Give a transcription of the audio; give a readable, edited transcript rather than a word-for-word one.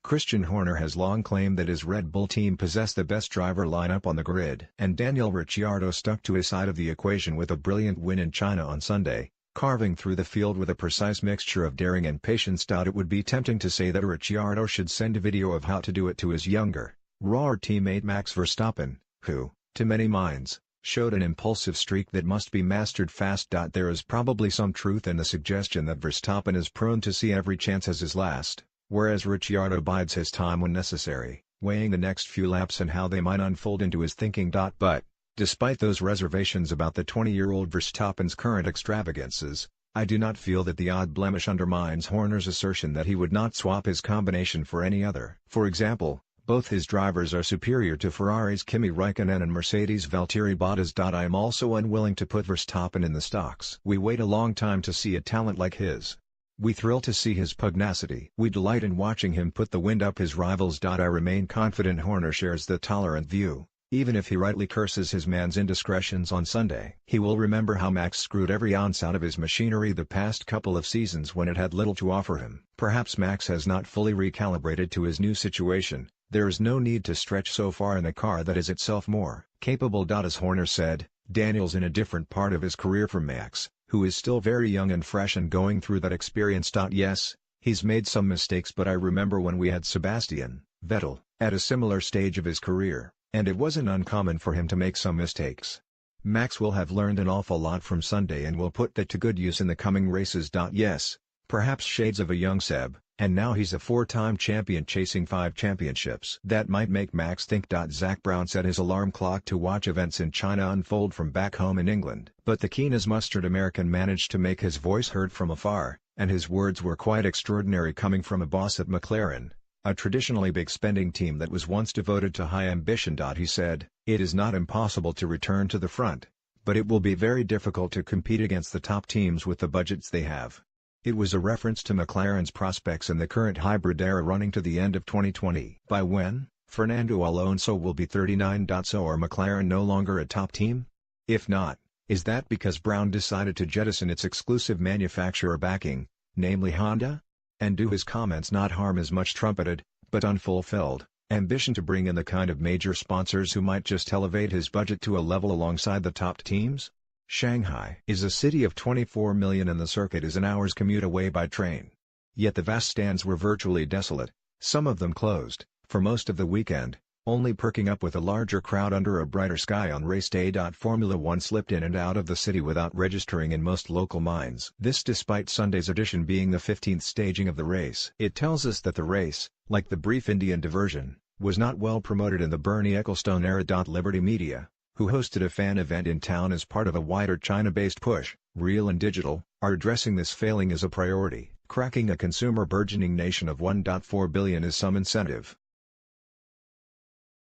Christian Horner has long claimed that his Red Bull team possessed the best driver lineup on the grid. And Daniel Ricciardo stuck to his side of the equation with a brilliant win in China on Sunday, carving through the field with a precise mixture of daring and patience. It would be tempting to say that Ricciardo should send a video of how to do it to his younger, rawer teammate Max Verstappen, who, to many minds, showed an impulsive streak that must be mastered fast. There is probably some truth in the suggestion that Verstappen is prone to see every chance as his last, whereas Ricciardo bides his time when necessary, weighing the next few laps and how they might unfold into his thinking. But, despite those reservations about the 20-year-old Verstappen's current extravagances, I do not feel that the odd blemish undermines Horner's assertion that he would not swap his combination for any other. For example, both his drivers are superior to Ferrari's Kimi Raikkonen and Mercedes' Valtteri Bottas. I am also unwilling to put Verstappen in the stocks. We wait a long time to see a talent like his. We thrill to see his pugnacity. We delight in watching him put the wind up his rivals. I remain confident Horner shares the tolerant view, even if he rightly curses his man's indiscretions on Sunday. He will remember how Max screwed every ounce out of his machinery the past couple of seasons when it had little to offer him. Perhaps Max has not fully recalibrated to his new situation. There is no need to stretch so far in a car that is itself more capable. As Horner said, Daniel's in a different part of his career from Max, who is still very young and fresh and going through that experience. Yes, he's made some mistakes, but I remember when we had Sebastian Vettel at a similar stage of his career, and it wasn't uncommon for him to make some mistakes. Max will have learned an awful lot from Sunday and will put that to good use in the coming races. Yes, perhaps shades of a young Seb, and now he's a four-time champion chasing 5 championships. That might make Max think. Zak Brown set his alarm clock to watch events in China unfold from back home in England. But the keen-as-mustard American managed to make his voice heard from afar, and his words were quite extraordinary coming from a boss at McLaren, a traditionally big-spending team that was once devoted to high ambition. He said, "It is not impossible to return to the front, but it will be very difficult to compete against the top teams with the budgets they have." It was a reference to McLaren's prospects in the current hybrid era running to the end of 2020. By when? Fernando Alonso will be 39. So are McLaren no longer a top team? If not, is that because Brown decided to jettison its exclusive manufacturer backing, namely Honda? And do his comments not harm his much trumpeted, but unfulfilled, ambition to bring in the kind of major sponsors who might just elevate his budget to a level alongside the top teams? Shanghai is a city of 24 million and the circuit is an hour's commute away by train. Yet the vast stands were virtually desolate, some of them closed, for most of the weekend, only perking up with a larger crowd under a brighter sky on race day. Formula One slipped in and out of the city without registering in most local minds. This despite Sunday's edition being the 15th staging of the race. It tells us that the race, like the brief Indian diversion, was not well promoted in the Bernie Ecclestone era. Liberty Media, who hosted a fan event in town as part of a wider China-based push, real and digital, are addressing this failing as a priority. Cracking a consumer burgeoning nation of 1.4 billion is some incentive.